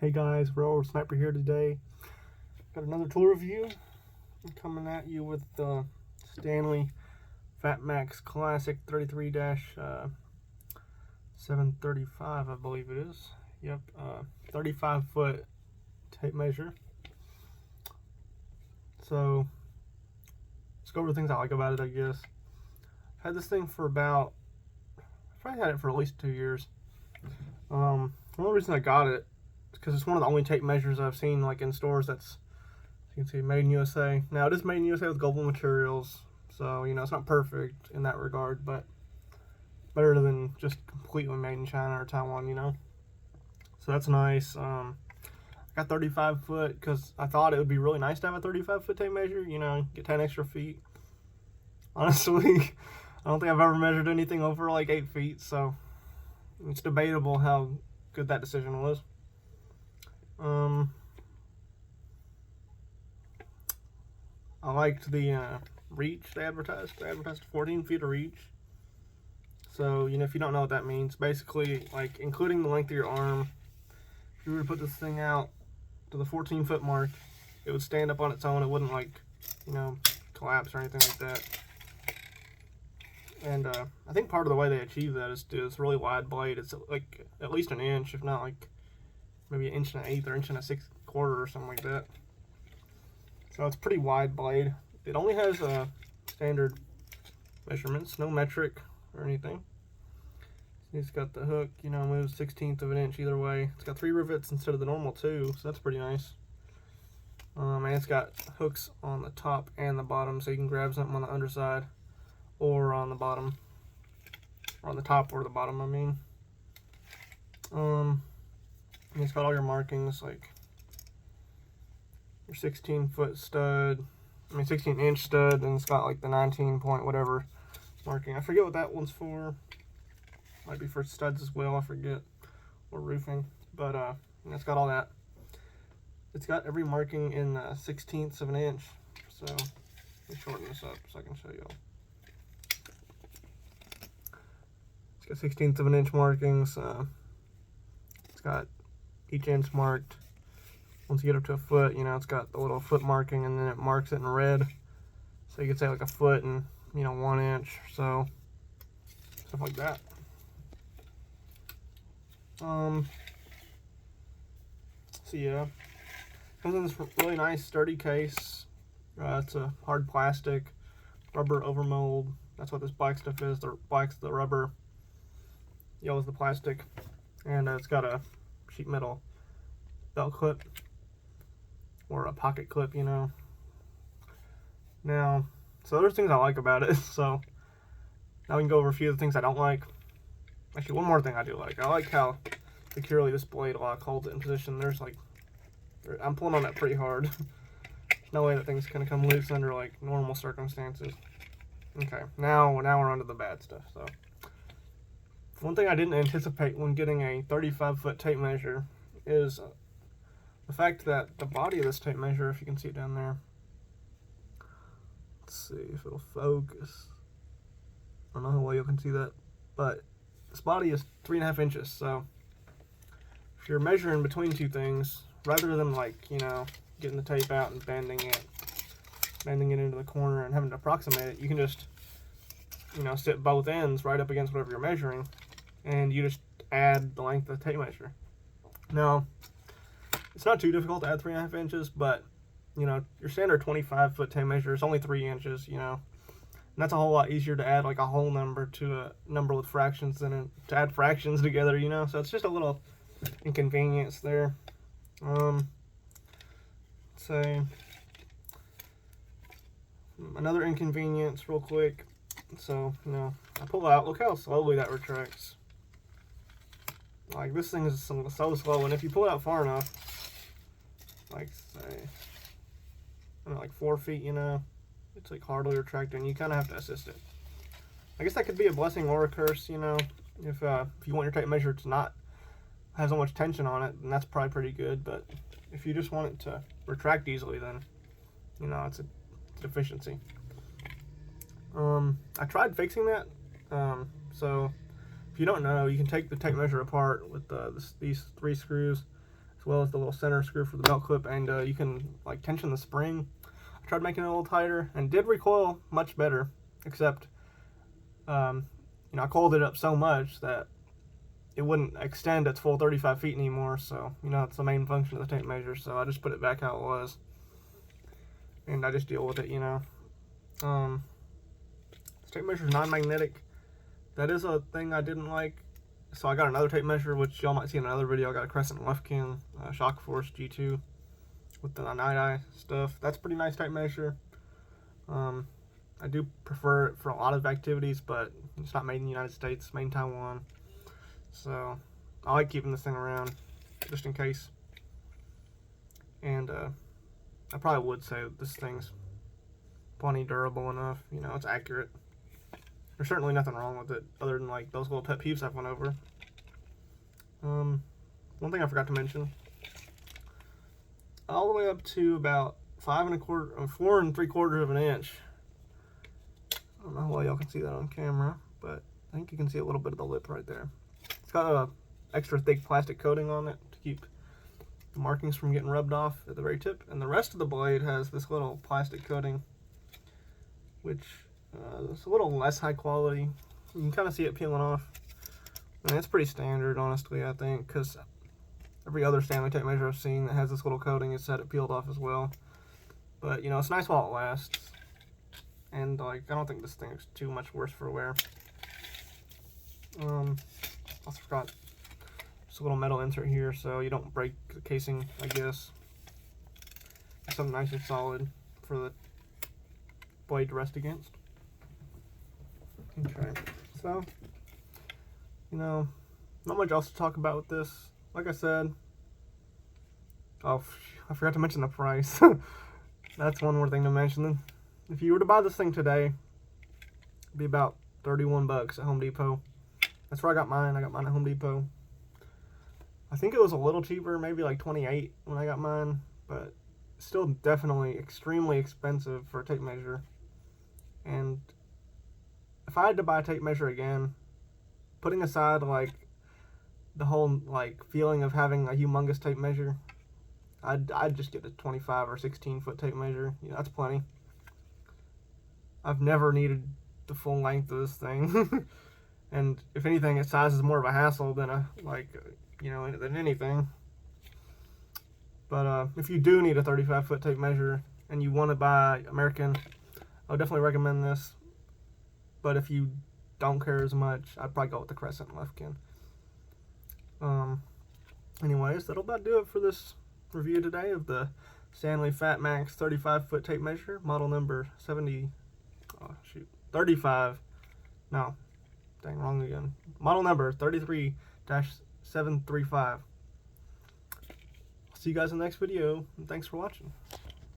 Hey guys, Railroad Sniper here today. Got another tool review. I'm coming at you with the Stanley Fatmax Classic 33-735, I believe it is. Yep, 35 foot tape measure. So let's go over the things I like about it, I guess. I've had this thing for I've probably had it for at least 2 years. One of the reasons I got it because it's one of the only tape measures I've seen like in stores that's, you can see, made in USA. Now it is made in USA with global materials, so you know it's not perfect in that regard, but better than just completely made in China or Taiwan, you know. So that's nice. I got 35 foot because I thought it would be really nice to have a 35 foot tape measure, you know, get 10 extra feet. Honestly, I don't think I've ever measured anything over like 8 feet, so it's debatable how good that decision was. I liked the reach they advertised. They advertised 14 feet of reach. So, you know, if you don't know what that means, basically, like, including the length of your arm, if you were to put this thing out to the 14 foot mark, it would stand up on its own. It wouldn't, like, you know, collapse or anything like that. And I think part of the way they achieve that is to this really wide blade. It's like at least an inch, if not like maybe an inch and an eighth or inch and a 6/4 or something like that. So it's pretty wide blade. It only has standard measurements, no metric or anything. It's got the hook, you know, moves 1/16 of an inch either way. It's got 3 rivets instead of the normal 2, so that's pretty nice. And it's got hooks on the top and the bottom, so you can grab something on the underside or on the bottom, or on the top or the bottom, I mean. It's got all your markings, like your 16-foot stud, 16-inch stud, and it's got like the 19 point whatever marking. I forget what that one's for. Might be for studs as well, I forget, or roofing. But it's got all that. It's got every marking in 1/16 of an inch. So let me shorten this up so I can show you all. It's got 1/16 of an inch markings. It's got each inch marked. Once you get up to a foot, you know, it's got the little foot marking, and then it marks it in red. So you could say like a foot and, you know, 1 inch, so stuff like that. So yeah, comes in this really nice sturdy case. It's a hard plastic, rubber overmold. That's what this black stuff is. The black's the rubber, yellow's the plastic, and it's got a sheet metal belt clip or a pocket clip, you know. Now, so there's things I like about it. So now we can go over a few of the things I don't like. Actually, one more thing I do like. I like how securely this blade lock holds it in position. I'm pulling on that pretty hard. There's no way that thing's gonna come loose under like normal circumstances. Okay, now we're on to the bad stuff. So one thing I didn't anticipate when getting a 35 foot tape measure is the fact that the body of this tape measure, if you can see it down there, let's see if it'll focus. I don't know how well you can see that, but this body is 3.5 inches. So if you're measuring between two things, rather than like, you know, getting the tape out and bending it into the corner and having to approximate it, you can just, you know, sit both ends right up against whatever you're measuring, and you just add the length of the tape measure. Now, it's not too difficult to add 3.5 inches, but, you know, your standard 25 foot tape measure is only 3 inches, you know. And that's a whole lot easier to add like a whole number to a number with fractions than to add fractions together, you know. So it's just a little inconvenience there. Say another inconvenience real quick. So, you know, I pull out, look how slowly that retracts. Like, this thing is so slow, and if you pull it out far enough, like, say, I don't know, like 4 feet, you know, it's like hardly retracting. You kind of have to assist it. I guess that could be a blessing or a curse, you know. If you want your tape measure to not have so much tension on it, then that's probably pretty good. But if you just want it to retract easily, then, you know, it's a deficiency. I tried fixing that. So if you don't know, you can take the tape measure apart with these 3 screws, as well as the little center screw for the belt clip, and you can like tension the spring. I tried making it a little tighter and did recoil much better, except you know, I coiled it up so much that it wouldn't extend its full 35 feet anymore. So you know, that's the main function of the tape measure. So I just put it back how it was, and I just deal with it, you know. This tape measure is non-magnetic. That is a thing I didn't like. So I got another tape measure, which y'all might see in another video. I got a Crescent Lufkin Shock Force G2 with the night eye stuff. That's a pretty nice tape measure. I do prefer it for a lot of activities, but it's not made in the United States, it's made in Taiwan. So I like keeping this thing around just in case. And I probably would say that this thing's plenty durable enough. You know, it's accurate. There's certainly nothing wrong with it other than like those little pet peeves I've went over. One thing I forgot to mention, all the way up to about 4 3/4 of an inch. I don't know how well y'all can see that on camera, but I think you can see a little bit of the lip right there. It's got a extra thick plastic coating on it to keep the markings from getting rubbed off at the very tip, and the rest of the blade has this little plastic coating, which is a little less high quality. You can kind of see it peeling off. And it's pretty standard, honestly, I think, because every other Stanley tape measure I've seen that has this little coating has had it peeled off as well. But, you know, it's nice while it lasts. And, like, I don't think this thing is too much worse for wear. Also forgot just a little metal insert here so you don't break the casing, I guess. Something nice and solid for the blade to rest against. Okay, so, you know, not much else to talk about with this. Like I said, oh, I forgot to mention the price. That's one more thing to mention. If you were to buy this thing today, it'd be about 31 bucks at Home Depot. That's where I got mine. I got mine at Home Depot. I think it was a little cheaper, maybe like 28 when I got mine, but still definitely extremely expensive for a tape measure. And if I had to buy a tape measure again, putting aside like the whole like feeling of having a humongous tape measure, I'd just get a 25 or 16 foot tape measure. You know, that's plenty. I've never needed the full length of this thing. And if anything, its size is more of a hassle than than anything. But if you do need a 35 foot tape measure and you want to buy American, I would definitely recommend this. But if you don't care as much, I'd probably go with the Crescent Lufkin. Anyways, that'll about do it for this review today of the Stanley Fatmax 35 foot tape measure, model number 35. No, dang, wrong again. Model number 33-735. See you guys in the next video, and thanks for watching.